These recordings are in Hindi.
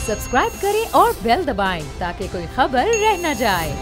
सब्सक्राइब करें और बेल दबाएं ताकि कोई खबर रह न जाए।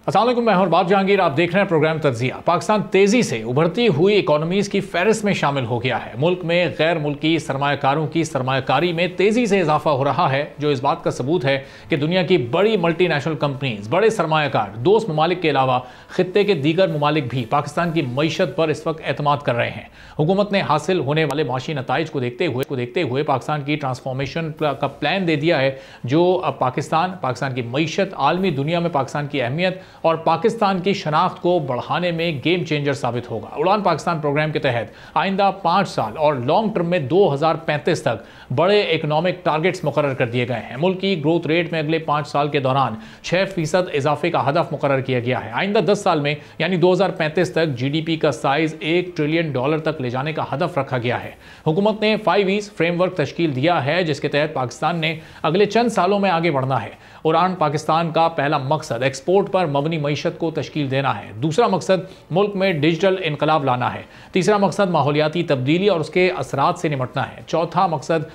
अस्सलाम वालेकुम, मैं हूं बाब जहांगीर। आप देख रहे हैं प्रोग्राम तज्जिया। पाकिस्तान तेजी से उभरती हुई इकोनॉमीज की फहरिस्त में शामिल हो गया है। मुल्क में गैर मुल्की सरमायाकारों की सरमायाकारी में तेजी से इजाफा हो रहा है, जो इस बात का सबूत है कि दुनिया की बड़ी मल्टीनेशनल कंपनीज, बड़े सरमायाकार दोस्त ममालिक के अलावा खित्ते के दीगर ममालिक भी पाकिस्तान की मईशत पर इस वक्त एतमाद कर रहे हैं। हुकूमत ने हासिल होने वाले माशी नताइज को देखते हुए पाकिस्तान की ट्रांसफॉर्मेशन का प्लान दे दिया है, जो अब पाकिस्तान की मईशत, आलमी दुनिया में पाकिस्तान की अहमियत और पाकिस्तान की शनाख्त को बढ़ाने में गेम चेंजर साबित होगा। उड़ान पाकिस्तान प्रोग्राम के तहत आइंदा 5 साल और लॉन्ग टर्म में 2035 तक बड़े इकोनॉमिक टारगेट्स मुकर्रर कर दिए गए हैं। मुल्क की ग्रोथ रेट में अगले 5 साल के दौरान 6% इजाफे का हदफ मुकर्रर किया गया है। आइंदा 10 साल में यानी 2035 तक GDP का साइज $1 ट्रिलियन तक ले जाने का हदफ रखा गया है। हुकूमत ने 5 E's फ्रेमवर्क तश्कील दिया है, जिसके तहत पाकिस्तान ने अगले चंद सालों में आगे बढ़ना है। उड़ान पाकिस्तान का पहला मकसद एक्सपोर्ट पर मबनी मईशत को तश्कील देना है। दूसरा मकसद मुल्क में डिजिटल इनकलाब लाना है। तीसरा मकसद माहौलियाती तब्दीली और उसके असरात से निपटना है। चौथा मकसद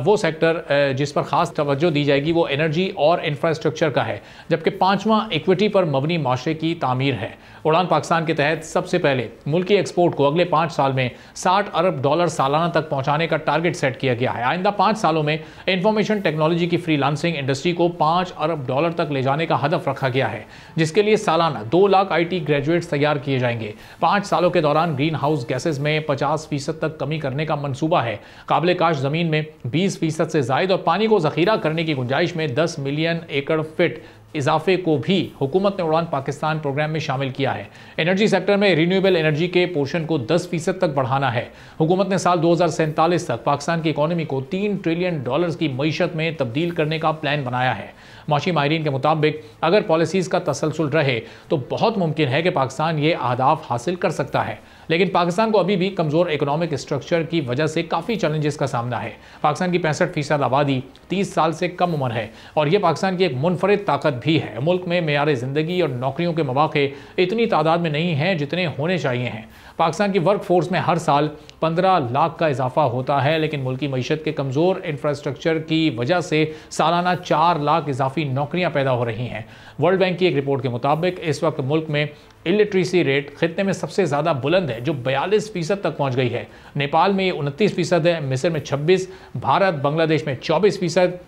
वो सेक्टर जिस पर खास तवज्जो दी जाएगी वो एनर्जी और इंफ्रास्ट्रक्चर का है, जबकि पांचवा इक्विटी पर मबनी माशरे की तामीर है। उड़ान पाकिस्तान के तहत सबसे पहले मुल्की एक्सपोर्ट को अगले 5 साल में $60 अरब सालाना तक पहुंचाने का टारगेट सेट किया गया है। आइंदा 5 सालों में इंफॉर्मेशन टेक्नोलॉजी की फ्रीलांसिंग इंडस्ट्री को $5 अरब तक ले जाने का हदफ रखा गया है, जिसके लिए सालाना 2 लाख IT ग्रेजुएट्स तैयार किए जाएंगे। 5 सालों के दौरान ग्रीन हाउस गैसेज में 50% तक कमी करने का मंसूबा है। काबिल काश जमीन में 20% से जायद और पानी को जखीरा करने की गुंजाइश में 10 मिलियन एकड़ फीट इजाफे को भी हुकूमत ने उड़ान पाकिस्तान प्रोग्राम में शामिल किया है। एनर्जी सेक्टर में रीन्यूएबल एनर्जी के पोर्शन को 10% तक बढ़ाना है। हुकूमत ने साल 2047 तक पाकिस्तान की इकोनॉमी को $3 ट्रिलियन की मईशत में तब्दील करने का प्लान बनाया है। माशी माहिरीन के मुताबिक अगर पॉलिसीज़ का तसलसल रहे तो बहुत मुमकिन है कि पाकिस्तान ये अहदाफ हासिल कर सकता है, लेकिन पाकिस्तान को अभी भी कमज़ोर इकोनॉमिक स्ट्रक्चर की वजह से काफ़ी चैलेंजेस का सामना है। पाकिस्तान की 65% आबादी 30 साल से कम उम्र है और यह पाकिस्तान की एक मुनफरिद ताकत भी है। मुल्क में मेयार ज़िंदगी और नौकरियों के मौके इतनी तादाद में नहीं हैं जितने होने चाहिए हैं। पाकिस्तान की वर्क फोर्स में हर साल 15 लाख का इजाफा होता है, लेकिन मुल्की मईशत के कमज़ोर इंफ्रास्ट्रक्चर की वजह से सालाना 4 लाख इजाफी नौकरियां पैदा हो रही हैं। वर्ल्ड बैंक की एक रिपोर्ट के मुताबिक इस वक्त मुल्क में इलिटरेसी रेट खित्ते में सबसे ज़्यादा बुलंद है, जो 42% तक पहुंच गई है। नेपाल में ये 29% है, मिस्र में 26%, भारत बांग्लादेश में 24%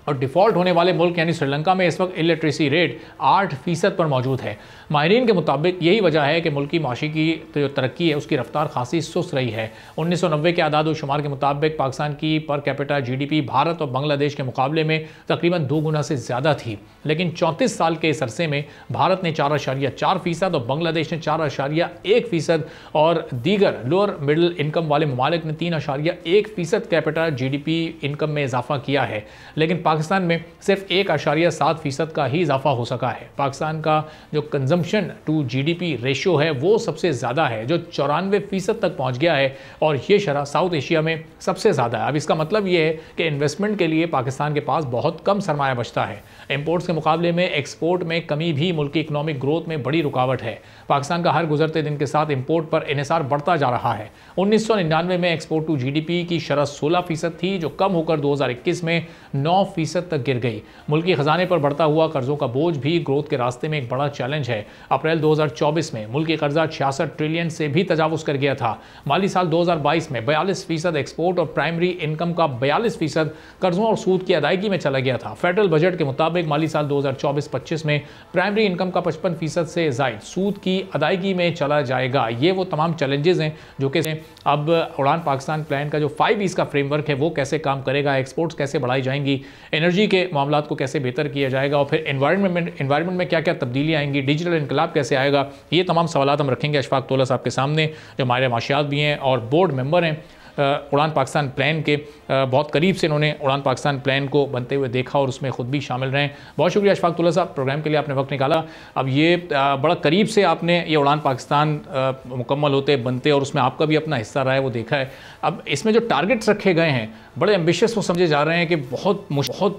और डिफ़ॉल्ट होने वाले मुल्क यानी श्रीलंका में इस वक्त इलिटरेसी रेट 8% पर मौजूद है। माहिरीन के मुताबिक यही वजह है कि मुल्की माशी की जो तरक्की है उसकी रफ्तार खासी सुस्त रही है। 1990 के आदाद व शुमार के मुताबिक पाकिस्तान की पर कैपिटा GDP भारत और बांग्लादेश के मुकाबले में तकरीबन 2 गुना से ज़्यादा थी, लेकिन 34 साल के इस अरसे में भारत ने 4.4% और बांग्लादेश ने 4.1% और दीगर लोअर मिडिल इनकम वाले ममालिक ने 3.1% कैपिटा GDP इनकम में इजाफा किया है, लेकिन पाकिस्तान में सिर्फ 1.7% का ही इजाफा हो सका है। पाकिस्तान का जो कंजम्पशन टू GDP रेशियो है वो सबसे ज़्यादा है, जो 94% तक पहुंच गया है और ये शरह साउथ एशिया में सबसे ज़्यादा है। अब इसका मतलब ये है कि इन्वेस्टमेंट के लिए पाकिस्तान के पास बहुत कम सरमाया बचता है। इंपोर्ट्स के मुकाबले में एक्सपोर्ट में कमी भी मुल्क की इकोनॉमिक ग्रोथ में बड़ी रुकावट है। पाकिस्तान का हर गुजरते दिन के साथ इंपोर्ट पर इन्हिसार बढ़ता जा रहा है। 1999 में एक्सपोर्ट टू GDP की शरह 16% थी, जो कम होकर 2021 में 9% तक गिर गई। मुल्की खजाने पर बढ़ता हुआ कर्जों का बोझ भी ग्रोथ के रास्ते में एक बड़ा चैलेंज है। अप्रैल 2024 में मुल्की कर्जा 66 ट्रिलियन से भी तजावुज कर गया था। माली साल 2022 में 42% एक्सपोर्ट और प्राइमरी इनकम का 42% कर्जों और सूद की अदायगी में चला गया था। फेडरल बजट के मुताबिक माली साल 2024-25 में प्राइमरी इनकम का 55% से जायद सूद की अदायगी में चला जाएगा। ये वो तमाम चैलेंजेस हैं जो कि अब उड़ान पाकिस्तान प्लान का जो 5 E's का फ्रेमवर्क है वो कैसे काम करेगा, एक्सपोर्ट्स कैसे बढ़ाई जाएंगी, एनर्जी के मामलात को कैसे बेहतर किया जाएगा और फिर एनवायरनमेंट में क्या क्या तब्दीलियाँ आएंगी, डिजिटल इनकलाब कैसे आएगा, ये तमाम सवाल हम रखेंगे अशफाक तोला साहब के सामने, जो हमारे माशियात भी हैं और बोर्ड मेंबर हैं उड़ान पाकिस्तान प्लान के बहुत करीब से इन्होंने उड़ान पाकिस्तान प्लान को बनते हुए देखा और उसमें ख़ुद भी शामिल रहे। बहुत शुक्रिया अशफाक़ुल्लाह साहब, प्रोग्राम के लिए आपने वक्त निकाला। अब ये बड़ा करीब से आपने ये उड़ान पाकिस्तान मुकम्मल होते बनते और उसमें आपका भी अपना हिस्सा रहा है वो देखा है। अब इसमें जो टारगेट्स रखे गए हैं बड़े एम्बिशियस वो समझे जा रहे हैं कि बहुत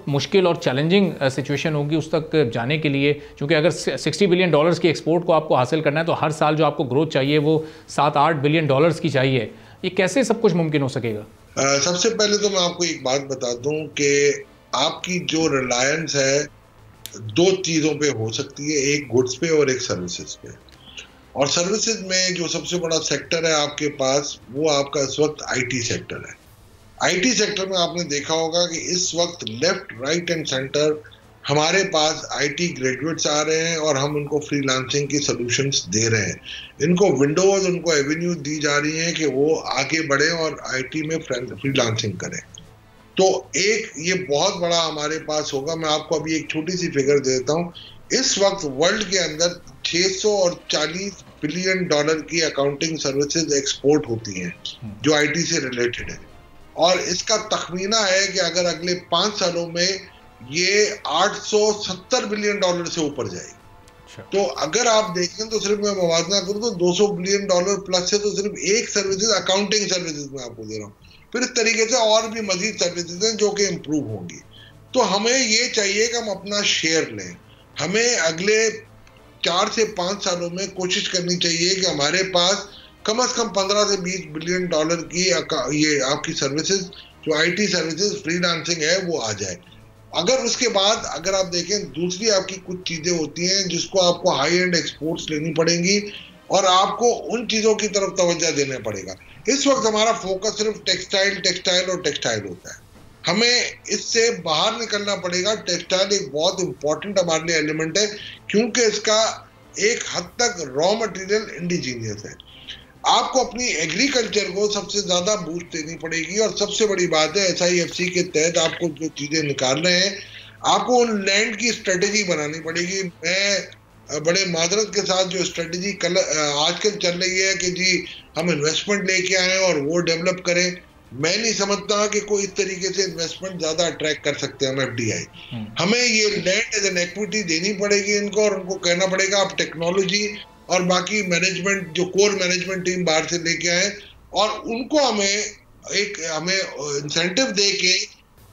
मुश्किल और चैलेंजिंग सिचुएशन होगी उस तक जाने के लिए, क्योंकि अगर $60 बिलियन की एक्सपोर्ट को आपको हासिल करना है तो हर साल जो आपको ग्रोथ चाहिए वो $7-8 बिलियन की चाहिए। ये कैसे सब कुछ मुमकिन हो सकेगा? सबसे पहले तो मैं आपको एक बात बता दूं कि आपकी जो रिलायंस है दो चीज़ों पे हो सकती है, एक गुड्स पे और एक सर्विसेज पे। और सर्विसेज में जो सबसे बड़ा सेक्टर है आपके पास वो आपका इस वक्त आईटी सेक्टर है। आईटी सेक्टर में आपने देखा होगा कि इस वक्त लेफ्ट राइट एंड सेंटर हमारे पास आईटी ग्रेजुएट्स आ रहे हैं और हम उनको फ्रीलांसिंग की सॉल्यूशंस दे रहे हैं। इनको विंडोज, उनको एवेन्यू दी जा रही है कि वो आगे बढ़े और आईटी में फ्रीलांसिंग करें। तो एक ये बहुत बड़ा हमारे पास होगा। मैं आपको अभी एक छोटी सी फिगर दे देता हूँ। इस वक्त वर्ल्ड के अंदर 640 बिलियन डॉलर की अकाउंटिंग सर्विसेज एक्सपोर्ट होती हैं जो आईटी से रिलेटेड है, और इसका तखमीना है कि अगर अगले 5 सालों में ये 870 बिलियन डॉलर से ऊपर जाएगी। तो अगर आप देखें तो सिर्फ मैं मुवाजना करूं तो $200 बिलियन प्लस से तो सिर्फ एक सर्विसेज, अकाउंटिंग सर्विसेज में आपको दे रहा हूं। फिर इस तरीके से और भी मजीद सर्विसेज हैं जो कि इम्प्रूव होंगी। तो हमें ये चाहिए कि हम अपना शेयर लें। हमें अगले 4 से 5 सालों में कोशिश करनी चाहिए कि हमारे पास कम से कम 15 से 20 बिलियन डॉलर की ये आपकी सर्विसेज जो आईटी सर्विसेज फ्रीलांसिंग है वो आ जाए। अगर उसके बाद अगर आप देखें दूसरी आपकी कुछ चीजें होती हैं जिसको आपको हाई एंड एक्सपोर्ट्स लेनी पड़ेंगी और आपको उन चीजों की तरफ तवज्जो देना पड़ेगा। इस वक्त हमारा फोकस सिर्फ टेक्सटाइल होता है। हमें इससे बाहर निकलना पड़ेगा। टेक्सटाइल एक बहुत इंपॉर्टेंट हमारे लिए एलिमेंट है क्योंकि इसका एक हद तक रॉ मटेरियल इंडिजीनियस है। आपको अपनी एग्रीकल्चर को सबसे ज्यादा बूस्ट देनी पड़ेगी और सबसे बड़ी बात है SIFC के तहत आपको जो चीजें निकाल रहे हैं आपको उन लैंड की स्ट्रेटेजी बनानी पड़ेगी। मैं बड़े मादरत के साथ जो स्ट्रेटेजी आजकल चल रही है कि जी हम इन्वेस्टमेंट लेके आए और वो डेवलप करें, मैं नहीं समझता कि कोई इस तरीके से इन्वेस्टमेंट ज्यादा अट्रैक्ट कर सकते हैं हम FDI। हमें ये लैंड एज एन इक्विटी देनी पड़ेगी इनको और उनको कहना पड़ेगा आप टेक्नोलॉजी और बाकी मैनेजमेंट जो कोर मैनेजमेंट टीम बाहर से लेके आए और उनको हमें इंसेंटिव दे के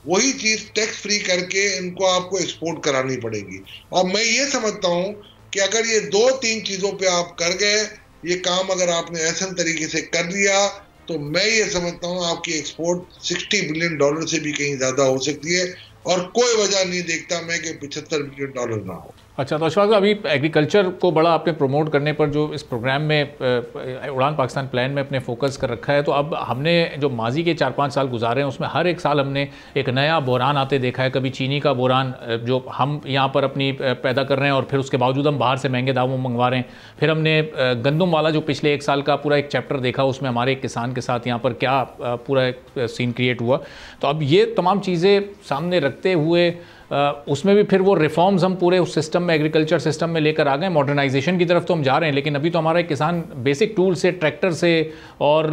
वही चीज टैक्स फ्री करके इनको आपको एक्सपोर्ट करानी पड़ेगी। और मैं ये समझता हूं कि अगर ये 2-3 चीजों पे आप कर गए, ये काम अगर आपने ऐसे तरीके से कर लिया तो मैं ये समझता हूं आपकी एक्सपोर्ट $60 बिलियन से भी कहीं ज्यादा हो सकती है और कोई वजह नहीं देखता मैं कि $75 बिलियन ना हो। अच्छा, तो अशफाक, अभी एग्रीकल्चर को बड़ा आपने प्रमोट करने पर जो इस प्रोग्राम में उड़ान पाकिस्तान प्लान में अपने फोकस कर रखा है, तो अब हमने जो माजी के 4-5 साल गुजारे हैं उसमें हर एक साल हमने एक नया बहरान आते देखा है। कभी चीनी का बहरान जो हम यहाँ पर अपनी पैदा कर रहे हैं और फिर उसके बावजूद हम बाहर से महंगे दामों में मंगवा रहे हैं। फिर हमने गंदम वाला जो पिछले 1 साल का पूरा एक चैप्टर देखा, उसमें हमारे एक किसान के साथ यहाँ पर क्या पूरा एक सीन क्रिएट हुआ। तो अब ये तमाम चीज़ें सामने रखते हुए उसमें भी फिर वो रिफॉर्म्स हम पूरे उस सिस्टम में, एग्रीकल्चर सिस्टम में लेकर आ गए। मॉडर्नाइजेशन की तरफ तो हम जा रहे हैं, लेकिन अभी तो हमारा एक किसान बेसिक टूल से, ट्रैक्टर से और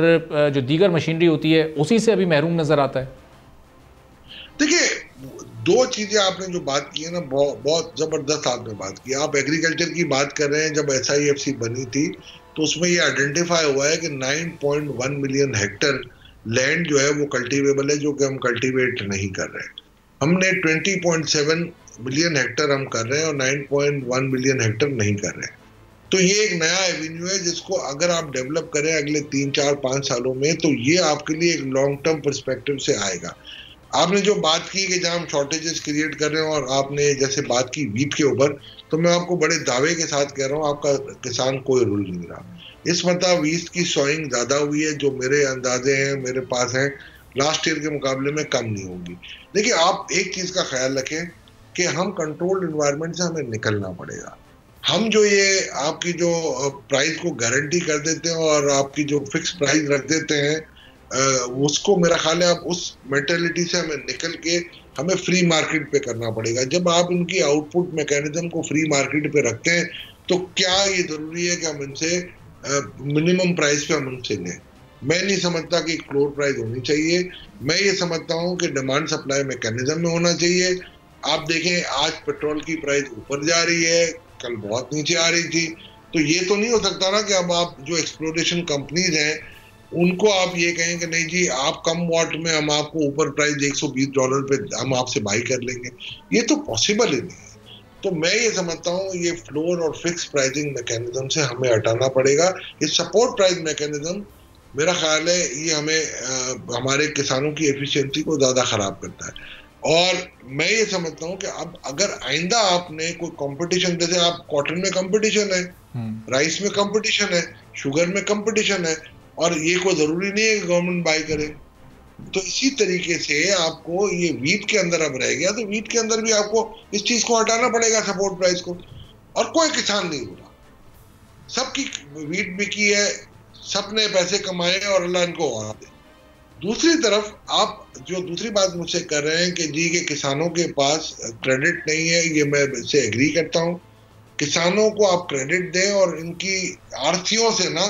जो दीगर मशीनरी होती है उसी से अभी महरूम नजर आता है। देखिए, 2 चीजें आपने जो बात की है ना, बहुत जबरदस्त आपने बात की। आप एग्रीकल्चर की बात कर रहे हैं। जब SIFC बनी थी तो उसमें ये आइडेंटिफाई हुआ है कि 9.1 मिलियन हेक्टर लैंड जो है वो कल्टीवेबल है, जो कि हम कल्टीवेट नहीं कर रहे हैं। हमने 20.7 मिलियन हेक्टर हम कर रहे हैं और 9.1 मिलियन हेक्टर नहीं कर रहे हैं। तो ये एक नया एवेन्यू है जिसको अगर आप डेवलप करें अगले 3-4-5 सालों में तो ये आपके लिए एक लॉन्ग टर्म पर्सपेक्टिव से आएगा। आपने जो बात की कि जहाँ हम शॉर्टेजेस क्रिएट कर रहे हैं और आपने जैसे बात की वीट के ऊपर, तो मैं आपको बड़े दावे के साथ कह रहा हूँ आपका किसान कोई रूल नहीं रहा। इस मतलब वीट की सोइंग ज्यादा हुई है, जो मेरे अंदाजे हैं मेरे पास हैं, लास्ट ईयर के मुकाबले में कम नहीं होगी। देखिए, आप एक चीज का ख्याल रखें कि हम कंट्रोल्ड एनवायरनमेंट से हमें निकलना पड़ेगा। हम जो ये आपकी जो प्राइस को गारंटी कर देते हैं और आपकी जो फिक्स प्राइस रख देते हैं उसको मेरा ख्याल है आप उस मेंटेलिटी से हमें निकल के हमें फ्री मार्केट पे करना पड़ेगा। जब आप इनकी आउटपुट मैकेनिज्म को फ्री मार्केट पे रखते हैं तो क्या ये जरूरी है कि हम इनसे मिनिमम प्राइस पे हम उनसे लें। मैं नहीं समझता कि फ्लोर प्राइस होनी चाहिए। मैं ये समझता हूँ कि डिमांड सप्लाई मैकेनिज्म में होना चाहिए। आप देखें आज पेट्रोल की प्राइस ऊपर जा रही है, कल बहुत नीचे आ रही थी, तो ये तो नहीं हो सकता ना कि अब आप जो एक्सप्लोरेशन कंपनीज हैं उनको आप ये कहें कि नहीं जी आप कम वॉट में हम आपको ऊपर प्राइस $120 पे हम आपसे बाई कर लेंगे। ये तो पॉसिबल ही नहीं है। तो मैं ये समझता हूँ ये फ्लोर और फिक्स प्राइसिंग मैकेनिज्म से हमें हटाना पड़ेगा। ये सपोर्ट प्राइस मैकेनिज्म मेरा ख्याल है ये हमें हमारे किसानों की एफिशिएंसी को ज्यादा खराब करता है। और मैं ये समझता हूँ कि अब अगर आइंदा आपने कोई कंपटीशन, जैसे आप कॉटन में कंपटीशन है, राइस में कंपटीशन है, शुगर में कंपटीशन है, और ये कोई जरूरी नहीं है कि गवर्नमेंट बाय करे। तो इसी तरीके से आपको ये वीट के अंदर अब रह गया, तो वीट के अंदर भी आपको इस चीज को हटाना पड़ेगा, सपोर्ट प्राइस को। और कोई किसान नहीं बोला, सबकी वीट बिकी है, सबने पैसे कमाए और अल्लाह इनको और दे। दूसरी तरफ आप जो दूसरी बात मुझसे कर रहे हैं कि जी के किसानों के पास क्रेडिट नहीं है, ये मैं इससे एग्री करता हूं। किसानों को आप क्रेडिट दें और इनकी आर्थियों से ना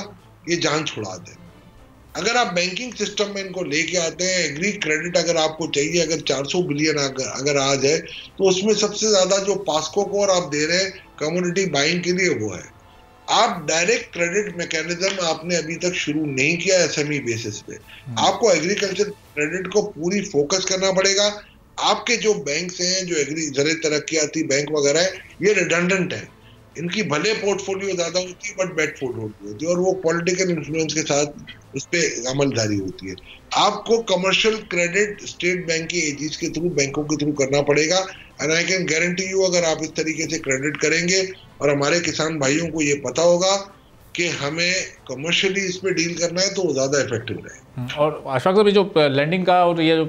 ये जान छुड़ा दें। अगर आप बैंकिंग सिस्टम में इनको लेके आते हैं, एग्री क्रेडिट अगर आपको चाहिए, अगर 400 बिलियन अगर आ जाए तो उसमें सबसे ज्यादा जो पास्को को और आप दे रहे हैं कम्युनिटी बाइंग के लिए वो है। आप डायरेक्ट क्रेडिट मैकेनिज्म आपने अभी तक शुरू नहीं किया एसएमई बेसिस पे। आपको एग्रीकल्चर क्रेडिट को पूरी फोकस करना पड़ेगा। आपके जो बैंक्स हैं, जो ज़राए तरक्याती बैंक वगैरह है, ये रिडंडेंट है। इनकी भले पोर्टफोलियो ज्यादा होती है बट बैड पोर्टफोलियो होती है, और वो पॉलिटिकल इन्फ्लुएंस के साथ उस पर अमलदारी होती है। आपको कमर्शियल क्रेडिट स्टेट बैंक के एजेंसीज के थ्रू, बैंकों के थ्रू करना पड़ेगा। And I can guarantee you अगर आप इस तरीके से क्रेडिट करेंगे और हमारे किसान भाइयों को ये पता होगा कि हमें कमर्शियली इस पे डील करना है, तो वो ज़्यादा इफेक्टिव रहेगा। और अशफाक साहब, जो लैंडिंग का और ये जो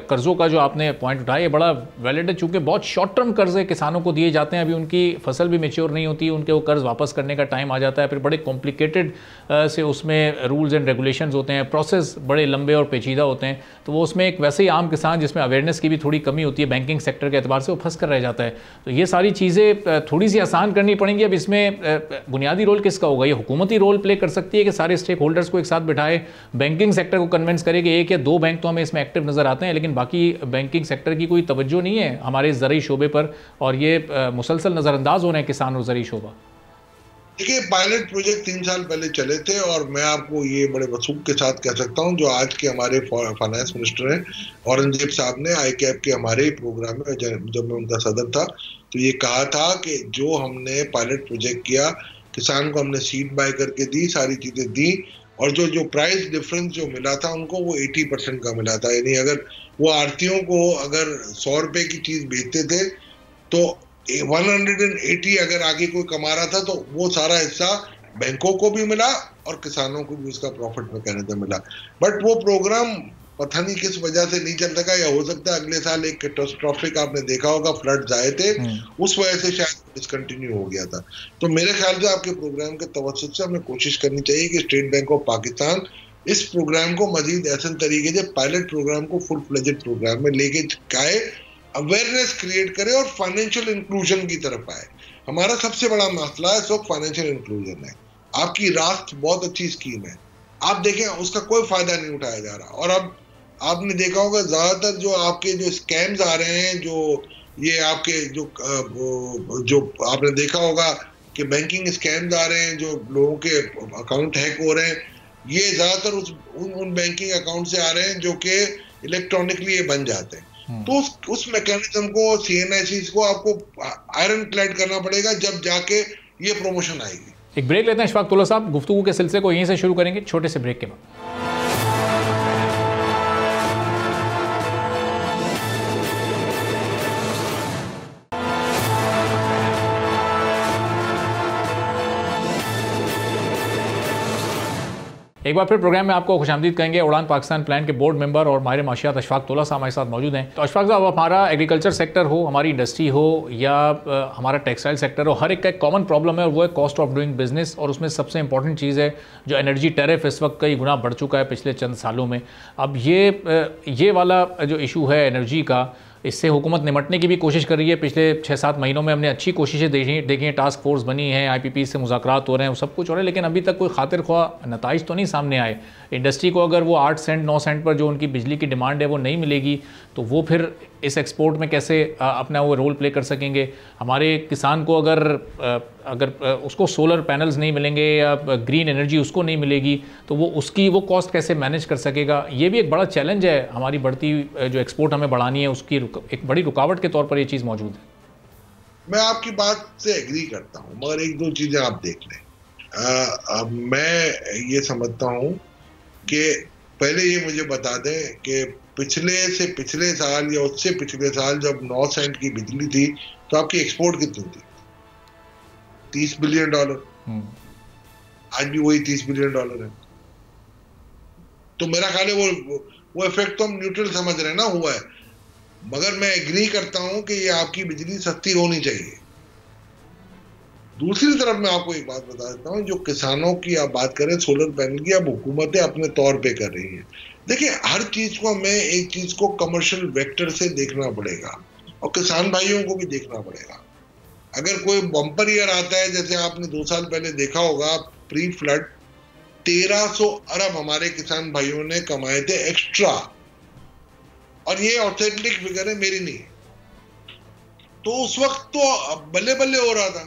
कर्ज़ों का जो आपने पॉइंट उठाया, ये बड़ा वैलिड है, चूँकि बहुत शॉर्ट टर्म कर्ज़े किसानों को दिए जाते हैं। अभी उनकी फसल भी मेच्योर नहीं होती, उनके वो कर्ज़ वापस करने का टाइम आ जाता है, फिर बड़े कॉम्प्लिकेटेड से उसमें रूल्स एंड रेगुलेशंस होते हैं, प्रोसेस बड़े लंबे और पेचीदा होते हैं। तो वो उसमें एक वैसे ही आम किसान जिसमें अवेयरनेस की भी थोड़ी कमी होती है बैंकिंग सेक्टर के एतबार से, वो फंस कर रह जाता है। तो ये सारी चीज़ें थोड़ी सी आसान करनी पड़ेंगी। अब इसमें बुनियादी रोल किसका होगा? ये हुकूमती रोल प्ले कर सकती है कि सारे स्टेक होल्डर्स को एक साथ बिठाए, बैंकिंग सेक्टर को कन्विंस करे कि एक या दो बैंक तो हमें इसमें एक्टिव नज़र आते हैं, लेकिन बाकी बैंकिंग सेक्टर की कोई तवज्जो नहीं है हमारे ज़रूरी शोबे पर, और ये मुसलसल नज़रअंदाज हो रहे हैं किसान और ज़रूरी शोबा। देखिए, पायलट प्रोजेक्ट 3 साल पहले चले थे, और मैं आपको ये बड़े वसूख के साथ कह सकता हूँ, जो आज के हमारे फाइनेंस मिनिस्टर हैं औरंगजेब साहब ने ICAP के हमारे ही प्रोग्राम में, जब मैं उनका सदर था, तो ये कहा था कि जो हमने पायलट प्रोजेक्ट किया, किसान को हमने सीड बाय करके दी, सारी चीजें दी, और जो प्राइस डिफरेंस जो मिला था उनको वो 80% का मिला था। यानी अगर वो आढ़तियों को अगर 100 रुपए की चीज बेचते थे तो 180 अगर आगे कोई कमा रहा था, तो वो सारा हिस्सा बैंकों को भी मिला और किसानों को भी उसका प्रॉफिट मैकेनिज्म मिला। बट वो प्रोग्राम पता नहीं किस वजह से नहीं चल सका, या हो सकता है अगले साल एक कैटास्ट्रोफिक आपने देखा होगा, फ्लड्स आए थे, उस वजह से शायद डिसकंटिन्यू हो गया था। तो मेरे ख्याल से आपके प्रोग्राम के तवज्जुह से हमें कोशिश करनी चाहिए कि स्टेट बैंक ऑफ पाकिस्तान इस प्रोग्राम को मजीद ऐसे तरीके से पायलट प्रोग्राम को फुल फ्लेजेड प्रोग्राम में लेके आए, अवेयरनेस क्रिएट करे और फाइनेंशियल इंक्लूजन की तरफ आए। हमारा सबसे बड़ा मसला है सब फाइनेंशियल इंक्लूजन है। आपकी रास्त बहुत अच्छी स्कीम है, आप देखें उसका कोई फायदा नहीं उठाया जा रहा। और अब आपने देखा होगा ज्यादातर जो आपके जो स्कैम्स आ रहे हैं, जो ये आपके जो आपने देखा होगा कि बैंकिंग स्कैम्स आ रहे हैं, जो लोगों के अकाउंट हैक हो रहे हैं, ये ज्यादातर उन बैंकिंग अकाउंट से आ रहे हैं जो कि इलेक्ट्रॉनिकली ये बन जाते हैं। तो उस मैकेनिज्म को, CNICs को आपको आयरन क्लैड करना पड़ेगा, जब जाके ये प्रमोशन आएगी। एक ब्रेक लेते हैं अशफाक तौला साहब, गुफ्तगू के सिलसिले को यहीं से शुरू करेंगे छोटे से ब्रेक के बाद। एक बार फिर प्रोग्राम में आपको खुशामदीद कहेंगे। उड़ान पाकिस्तान प्लान के बोर्ड मेंबर और माहिर माशियात अशफाक तौला साहब हमारे साथ मौजूद हैं। तो अशफाक साहब, हमारा एग्रीकल्चर सेक्टर हो, हमारी इंडस्ट्री हो, या हमारा टेक्सटाइल सेक्टर हो, हर एक का एक कॉमन प्रॉब्लम है, और वो है कॉस्ट ऑफ डूइंग बिजनेस। और उसमें सबसे इंपॉर्टेंट चीज़ है जो एनर्जी टैरिफ इस वक्त कई गुना बढ़ चुका है पिछले चंद सालों में। अब ये वाला जो इशू है एनर्जी का, इससे हुकूमत निमटने की भी कोशिश कर रही है। पिछले 6-7 महीनों में हमने अच्छी कोशिशें देखी हैं, टास्क फोर्स बनी है, IPP से मुज़ाकरात हो रहे हैं, वो सब कुछ हो रहा है, लेकिन अभी तक कोई खातिर ख्वाह नताइज तो नहीं सामने आए। इंडस्ट्री को अगर वो 8 सेंट 9 सेंट पर जो उनकी बिजली की डिमांड है वो नहीं मिलेगी तो वो फिर इस एक्सपोर्ट में कैसे अपना वो रोल प्ले कर सकेंगे। हमारे किसान को अगर उसको सोलर पैनल्स नहीं मिलेंगे या ग्रीन एनर्जी उसको नहीं मिलेगी तो वो कॉस्ट कैसे मैनेज कर सकेगा। ये भी एक बड़ा चैलेंज है, हमारी बढ़ती जो एक्सपोर्ट हमें बढ़ानी है उसकी एक बड़ी रुकावट के तौर पर ये चीज़ मौजूद है। मैं आपकी बात से एग्री करता हूँ, मगर एक दो चीज़ें आप देख लें। मैं ये समझता हूँ कि पहले ये मुझे बता दें कि पिछले साल या उससे पिछले साल जब 9 सेंट की बिजली थी तो आपकी एक्सपोर्ट कितनी थी? $30 बिलियन। आज भी वही $30 बिलियन है। तो मेरा ख्याल है वो इफेक्ट तो हम न्यूट्रल समझ रहे हैं ना, हुआ है। मगर मैं एग्री करता हूं कि ये आपकी बिजली सस्ती होनी चाहिए। दूसरी तरफ मैं आपको एक बात बता देता हूं, जो किसानों की आप बात करें, सोलर पैनल की, अब हुकूमतें अपने तौर पे कर रही हैं। देखिए, हर चीज को हमें एक चीज को कमर्शियल वेक्टर से देखना पड़ेगा और किसान भाइयों को भी देखना पड़ेगा। अगर कोई बम्पर ईयर आता है, जैसे आपने 2 साल पहले देखा होगा प्री फ्लड 1300 अरब हमारे किसान भाइयों ने कमाए थे एक्स्ट्रा, और ये ऑथेंटिक फिगर है, मेरी नहीं। तो उस वक्त तो बल्ले बल्ले हो रहा था।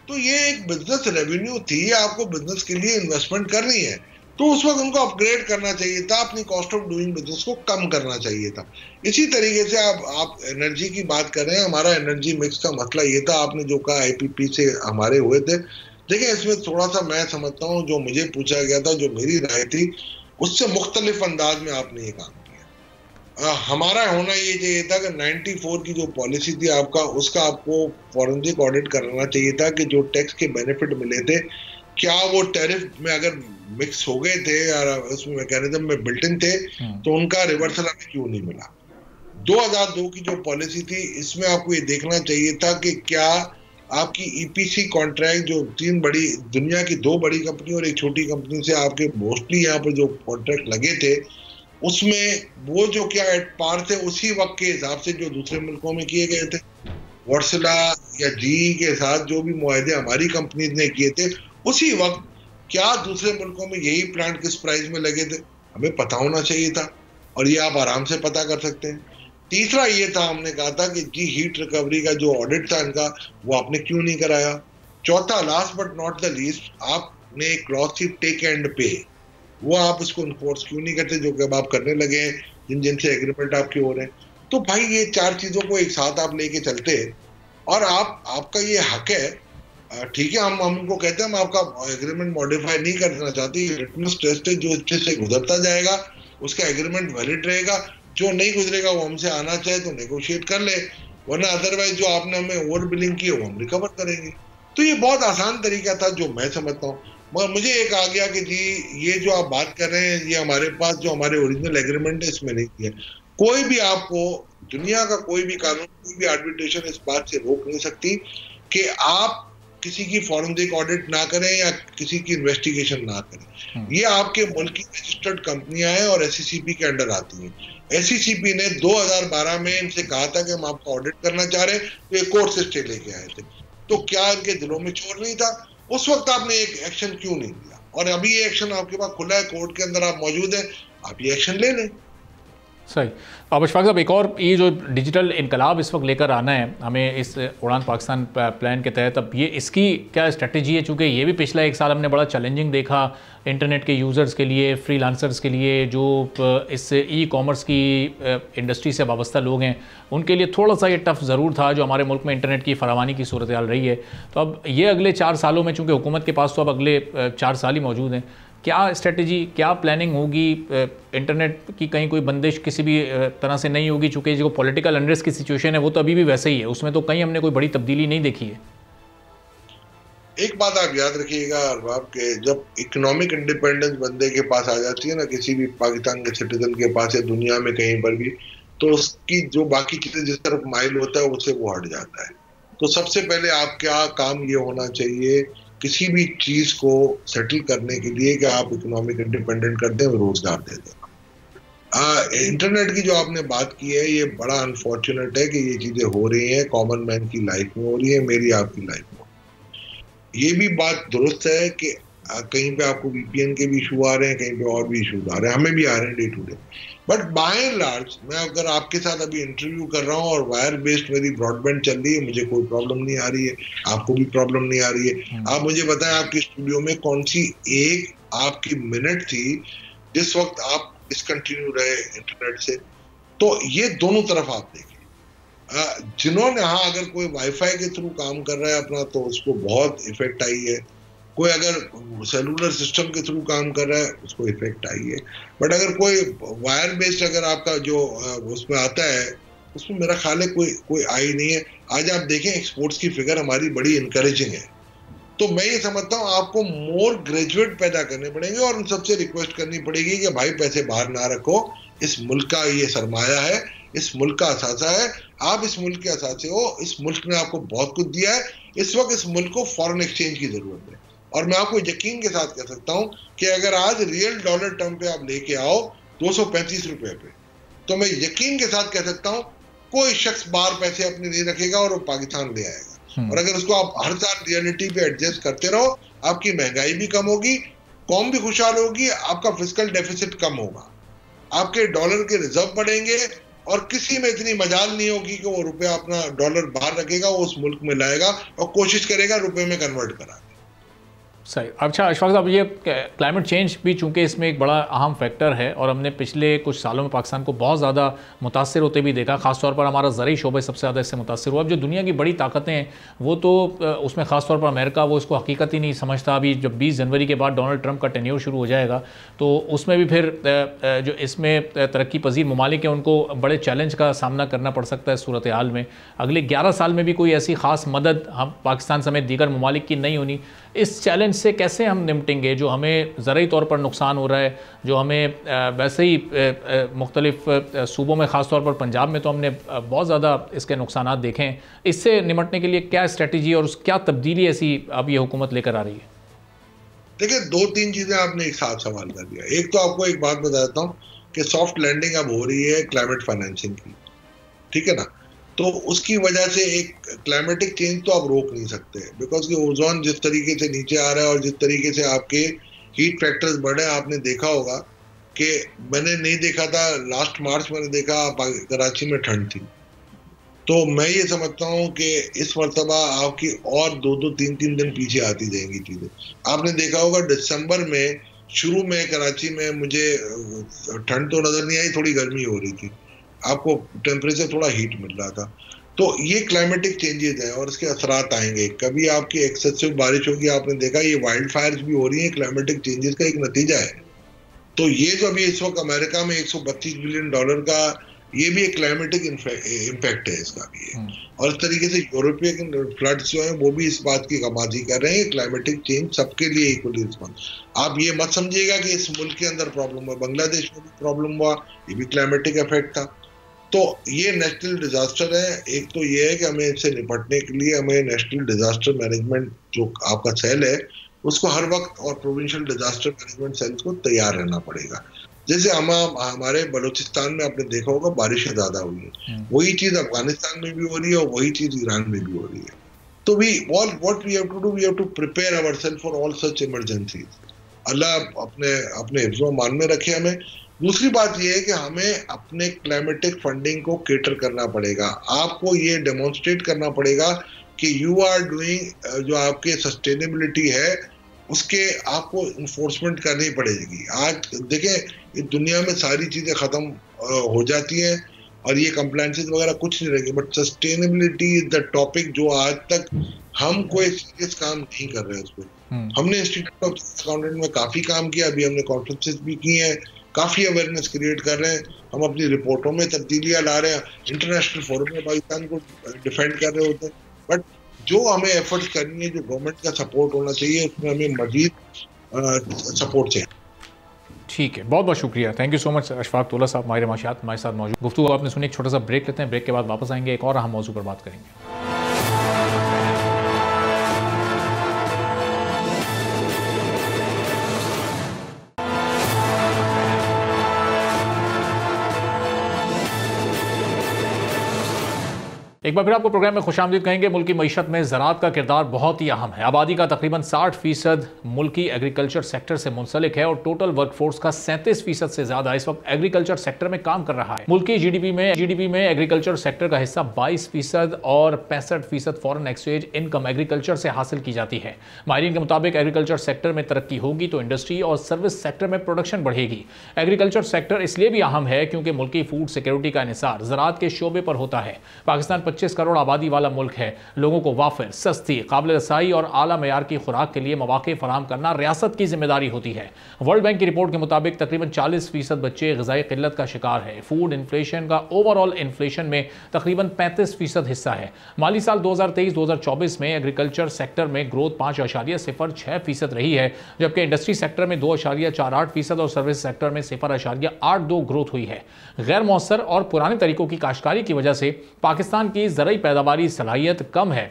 तो ये एक बिजनेस रेवेन्यू थी, आपको बिजनेस के लिए इन्वेस्टमेंट करनी है, तो उस वक्त उनको अपग्रेड करना चाहिए था, अपनी कॉस्ट ऑफ डूइंग बिजनेस को कम करना चाहिए था। इसी तरीके से आप एनर्जी की बात कर रहे हैं, हमारा एनर्जी मिक्स का मसला ये था, आपने जो कहा IPP से हमारे हुए थे। देखिए, इसमें थोड़ा सा मैं समझता हूँ, जो मुझे पूछा गया था, जो मेरी राय थी, उससे मुख्तलिफ अंदाज में आपने ये काम किया। हमारा होना ये चाहिए था कि 94 की जो पॉलिसी थी आपका, उसका आपको फॉरेंसिक ऑडिट कराना चाहिए था कि जो टैक्स के बेनिफिट मिले थे, क्या वो टैरिफ में अगर मिक्स हो गए थे या उसमें मैकेनिज्म में बिल्ट इन थे, तो उनका रिवर्सल हमें क्यों नहीं मिला। 2002 की जो पॉलिसी थी, इसमें आपको ये देखना चाहिए था कि क्या आपकी EPC कॉन्ट्रैक्ट, जो 3 बड़ी दुनिया की 2 बड़ी कंपनी और एक छोटी कंपनी से आपके मोस्टली यहाँ पर जो कॉन्ट्रैक्ट लगे थे, उसमें वो जो क्या एट पार थे उसी वक्त के हिसाब से जो दूसरे मुल्कों में किए गए थे। वर्सला या GE के साथ जो भी मुआहदे हमारी कंपनी ने किए थे उसी वक्त, क्या दूसरे मुल्कों में यही प्लांट किस प्राइस में लगे थे, हमें पता होना चाहिए था, और ये आप आराम से पता कर सकते हैं। तीसरा ये था, हमने कहा था कि जी हीट रिकवरी का जो ऑडिट था इनका, वो आपने क्यों नहीं कराया। चौथा, last but not the least, आपने एक क्लॉज थी टेक एंड पे, वो आप उसको इन्फोर्स क्यों नहीं करते, जो कि अब आप करने लगे हैं जिनसे एग्रीमेंट आपके हो रहे हैं। तो भाई, ये 4 चीजों को एक साथ आप लेके चलते, और आपका ये हक है, ठीक है, हम उनको कहते हैं हम आपका एग्रीमेंट मॉडिफाई नहीं करना चाहते, लिटमस टेस्ट है, जो अच्छे से गुजरता जाएगा उसका एग्रीमेंट वैलिड रहेगा, जो नहीं गुजरेगा वो हमसे आना चाहे तो नेगोशिएट कर ले, वरना अदरवाइज जो आपने हमें ओवर बिलिंग की है वो हम रिकवर करेंगे। तो ये बहुत आसान तरीका था जो मैं समझता हूँ। मगर मुझे एक आ गया कि जी ये जो आप बात कर रहे हैं, ये हमारे पास जो हमारे ओरिजिनल एग्रीमेंट है इसमें नहीं किया। कोई भी आपको, दुनिया का कोई भी कानून, कोई भी आर्बिट्रेशन इस बात से रोक नहीं सकती कि आप किसी की फॉरेंसिक ऑडिट ना करें या किसी की इन्वेस्टिगेशन ना करें। ये आपके मुल्क की रजिस्टर्ड कंपनियां हैं और SECP के अंडर आती हैं। SECP ने 2012 में इनसे कहा था कि हम आपका ऑडिट करना चाह रहे हैं, तो ये कोर्ट से स्टे लेके आए थे। तो क्या इनके दिलों में चोर नहीं था? उस वक्त आपने एक एक्शन क्यों नहीं लिया? और अभी ये एक्शन आपके पास खुला है, कोर्ट के अंदर आप मौजूद हैं, आप ये एक्शन ले लें। सही। अब अशफाक साहब, एक और ये जो डिजिटल इनकलाब इस वक्त लेकर आना है हमें इस उड़ान पाकिस्तान प्लान के तहत, अब ये इसकी क्या स्ट्रेटजी है? चूँकि ये भी पिछला 1 साल हमने बड़ा चैलेंजिंग देखा इंटरनेट के यूज़र्स के लिए, फ्रीलांसर्स के लिए, जो इस ई-कॉमर्स की इंडस्ट्री से वाबस्ता लोग हैं, उनके लिए थोड़ा सा ये टफ ज़रूर था जो हमारे मुल्क में इंटरनेट की फरावानी की सूरत हाल रही है। तो अब ये अगले 4 सालों में, चूँकि हुकूमत के पास तो अब अगले 4 साल ही मौजूद हैं, क्या स्ट्रेटजी, क्या प्लानिंग होगी? इंटरनेट की कहीं कोई बंदिश किसी भी तरह से नहीं होगी, चूँकि जो पॉलिटिकल अनरेस्ट की सिचुएशन है वो तो अभी भी वैसे ही है, उसमें तो कहीं हमने कोई बड़ी तब्दीली नहीं देखी है। एक बात आप याद रखिएगा अरबाब, के जब इकोनॉमिक इंडिपेंडेंस बंदे के पास आ जाती है ना, किसी भी पाकिस्तान के सिटीजन के पास या दुनिया में कहीं पर भी, तो उसकी जो बाकी चीजें जिस तरफ माइल होता है उससे वो हट जाता है। तो सबसे पहले आप क्या काम ये होना चाहिए किसी भी चीज को सेटल करने के लिए कि आप इकोनॉमिक इंडिपेंडेंट कर दें, रोजगार दे दें। इंटरनेट की जो आपने बात की है, ये बड़ा अनफॉर्चुनेट है कि ये चीजें हो रही हैं, कॉमन मैन की लाइफ में हो रही है, मेरी आपकी लाइफ में। ये भी बात दुरुस्त है कि कहीं पे आपको वीपीएन के भी इशू आ रहे हैं, कहीं पे और भी इशू आ रहे हैं, हमें भी आ रहे हैं day to day. But by and large मैं अगर आपके साथ अभी इंटरव्यू कर रहा हूँ और वायर बेस्ड मेरी ब्रॉडबैंड चल रही है, मुझे कोई प्रॉब्लम नहीं आ रही है, आपको भी प्रॉब्लम नहीं आ रही है। आप मुझे बताएं आपके स्टूडियो में कौन सी एक आपकी मिनट थी जिस वक्त आप डिसकंटिन्यू रहे इंटरनेट से। तो ये दोनों तरफ आप देखिए, जिन्होंने, हाँ अगर कोई वाईफाई के थ्रू काम कर रहा है अपना तो उसको बहुत इफेक्ट आई है, कोई अगर सेलुलर सिस्टम के थ्रू काम कर रहा है उसको इफेक्ट आई है। बट अगर कोई वायर बेस्ड अगर आपका जो उसमें आता है, उसमें मेरा ख्याल है कोई आई नहीं है। आज आप देखें एक्सपोर्ट्स की फिगर हमारी बड़ी इनकरेजिंग है। तो मैं ये समझता हूँ आपको मोर ग्रेजुएट पैदा करने पड़ेंगे और उन सबसे रिक्वेस्ट करनी पड़ेगी कि भाई पैसे बाहर ना रखो, इस मुल्क का ये सरमाया है, इस मुल्क का असासा है, आप इस मुल्क के असासे हो, इस मुल्क ने आपको बहुत कुछ दिया है, इस वक्त इस मुल्क को फॉरेन एक्सचेंज की जरूरत है। और मैं आपको यकीन के साथ कह सकता हूं कि अगर आज रियल डॉलर टर्म पे आप लेके आओ 235 रुपए पे, तो मैं यकीन के साथ कह सकता हूं कोई शख्स बाहर पैसे अपने नहीं रखेगा और वो पाकिस्तान ले आएगा। और अगर उसको आप हर साल रियलिटी पे एडजस्ट करते रहो, आपकी महंगाई भी कम होगी, कौम भी खुशहाल होगी, आपका फिस्कल डेफिसिट कम होगा, आपके डॉलर के रिजर्व बढ़ेंगे और किसी में इतनी मजाल नहीं होगी कि वो रुपया अपना डॉलर बाहर रखेगा, वो उस मुल्क में लाएगा और कोशिश करेगा रुपए में कन्वर्ट करा। सही। अच्छा अशफाक साहब, ये क्लाइमेट चेंज भी चूंकि इसमें एक बड़ा अहम फैक्टर है और हमने पिछले कुछ सालों में पाकिस्तान को बहुत ज़्यादा मुतासर होते भी देखा, ख़ासतौर पर हमारा ज़रूरी शोबा सबसे ज़्यादा इससे मुतासर हुआ। अब जो दुनिया की बड़ी ताकतें हैं वो तो उसमें ख़ासतौर पर अमेरिका, वो इसको हकीकत ही नहीं समझता। अभी जब 20 जनवरी के बाद डोनाल्ड ट्रंप का टेन्योर शुरू हो जाएगा तो उसमें भी फिर जो इसमें तरक्की पजीर ममालिक हैं उनको बड़े चैलेंज का सामना करना पड़ सकता है सूरत हाल में। अगले 11 साल में भी कोई ऐसी ख़ास मदद हम पाकिस्तान समेत दीगर ममालिक की नहीं होनी। इस चैलेंज से कैसे हम निपटेंगे जो हमें ज़रूरी तौर पर नुकसान हो रहा है, जो हमें वैसे ही मुख्तलिफ सूबों में, ख़ासतौर पर पंजाब में तो हमने बहुत ज़्यादा इसके नुकसान देखे हैं। इससे निपटने के लिए क्या स्ट्रेटजी और क्या तब्दीली ऐसी अब ये हुकूमत लेकर आ रही है? देखिए, 2-3 चीज़ें आपने एक साथ सवाल कर दिया। एक तो आपको एक बात बता देता हूँ कि सॉफ्ट लैंडिंग अब हो रही है क्लाइमेट फाइनेंसिंग की, ठीक है ना। तो उसकी वजह से एक क्लाइमेटिक चेंज तो आप रोक नहीं सकते, बिकॉज कि ओजोन जिस तरीके से नीचे आ रहा है और जिस तरीके से आपके हीट फैक्टर्स बढ़े, आपने देखा होगा कि मैंने नहीं देखा था, लास्ट मार्च मैंने देखा कराची में ठंड थी। तो मैं ये समझता हूँ कि इस मरतबा आपकी और 2-3 दिन पीछे आती जाएंगी चीजें। आपने देखा होगा दिसंबर में शुरू में कराची में मुझे ठंड तो नजर नहीं आई, थोड़ी गर्मी हो रही थी, आपको टेम्परेचर थोड़ा हीट मिल रहा था। तो ये क्लाइमेटिक चेंजेस हैं और इसके असरात आएंगे। कभी आपकी एक्सेसिव बारिश होगी, आपने देखा ये वाइल्ड फायर्स भी हो रही है, क्लाइमेटिक चेंजेस का एक नतीजा है। तो ये जो अभी इस वक्त अमेरिका में $132 बिलियन का, ये भी एक क्लाइमेटिक इम्पैक्ट है इसका भी है। और इस तरीके से यूरोपियन फ्लड्स जो है वो भी इस बात की कमाजी कर रहे हैं, क्लाइमेटिक चेंज सबके लिए इक्वली रिस्पॉन्स। आप ये मत समझिएगा कि इस मुल्क के अंदर प्रॉब्लम हुआ, बांग्लादेश में भी प्रॉब्लम हुआ, ये भी क्लाइमेटिक इफेक्ट था। तो ये नेशनल डिजास्टर है। एक तो ये है कि हमें इससे निपटने के लिए हमें नेशनल डिजास्टर मैनेजमेंट जो आपका सेल है उसको हर वक्त, और प्रोविंशियल डिजास्टर मैनेजमेंट सेल्स को तैयार रहना पड़ेगा। जैसे हमारे बलूचिस्तान में आपने देखा होगा बारिशें ज्यादा हुई है, वही चीज अफगानिस्तान में भी हो रही है और वही चीज ईरान में भी हो रही है। तो what we have to do, we have to prepare ourselves for all such emergencies. Allah अपने हिफ्ज़ो मान में रखे हमें। दूसरी बात यह है कि हमें अपने क्लाइमेटिक फंडिंग को केटर करना पड़ेगा। आपको ये डेमोन्स्ट्रेट करना पड़ेगा कि यू आर डूइंग, जो आपके सस्टेनेबिलिटी है उसके आपको इन्फोर्समेंट करनी पड़ेगी। आज देखें इस दुनिया में सारी चीजें खत्म हो जाती हैं और ये कंप्लायंसेस वगैरह कुछ नहीं रहेगी, but sustainability is the topic जो आज तक हम कोई सीरियस काम नहीं कर रहे हैं उस पर। हमने इंस्टीट्यूट ऑफ अकाउंटेंट में काफी काम किया, अभी हमने कॉन्फ्रेंसेस भी की हैं, काफी अवेयरनेस क्रिएट कर रहे हैं, हम अपनी रिपोर्टों में तब्दीलियां ला रहे हैं, इंटरनेशनल फोरम में पाकिस्तान को डिफेंड कर रहे होते हैं। बट जो हमें एफर्ट्स करनी है, जो गवर्नमेंट का सपोर्ट होना चाहिए, उसमें हमें मजीद सपोर्ट चाहिए। ठीक है, बहुत बहुत शुक्रिया, thank you so much Ashfaq तोला साहब, माहिर माशियात हमारे साथ मौजूद। गुफ्तगू आपने सुनी, एक छोटा सा ब्रेक लेते हैं, ब्रेक के बाद वापस आएंगे, एक और अहम मौजू पर बात करेंगे। एक बार फिर आपको प्रोग्राम में खुशामदीद कहेंगे। मुल्की मईशत में ज़राअत का किरदार बहुत ही अहम है। आबादी का तकरीबन 60% मुल्की एग्रीकल्चर सेक्टर से मुंसलिक है और टोटल वर्कफोर्स का 37% से ज़्यादा इस वक्त एग्रीकल्चर सेक्टर में काम कर रहा है। मुल्की जीडीपी में एग्रीकल्चर सेक्टर का हिस्सा 22% और 65% फॉरेन एक्सचेंज इनकम एग्रीकल्चर से हासिल की जाती है। माहिरीन के मुताबिक एग्रीकल्चर सेक्टर में तरक्की होगी तो इंडस्ट्री और सर्विस सेक्टर में प्रोडक्शन बढ़ेगी। एग्रीकल्चर सेक्टर इसलिए भी अहम है क्योंकि मुल्की फूड सिक्योरिटी का इन्हिसार ज़राअत के शोबे पर होता है। पाकिस्तान 25 करोड़ आबादी वाला मुल्क है। लोगों को वाफिर, सस्ती, काबिल रसाई और आला मयार की खुराक के लिए मौके फराहम करना रियासत की जिम्मेदारी होती है। वर्ल्ड बैंक की रिपोर्ट के मुताबिक तकरीबन 40% बच्चे ग़िज़ाई किल्लत का शिकार है। फूड इन्फ्लेशन का ओवरऑल इन्फ्लेशन में तकरीबन 35% हिस्सा है। माली साल 2023-2024 में एग्रीकल्चर सेक्टर में ग्रोथ 5.06% रही है, जबकि इंडस्ट्री सेक्टर में 2.48% और सर्विस सेक्टर में 0.82 ग्रोथ हुई है। गैर मौसर और पुराने तरीकों की काश्तकारी की वजह से पाकिस्तान की ज़राई पैदावारी सलाहियत कम है।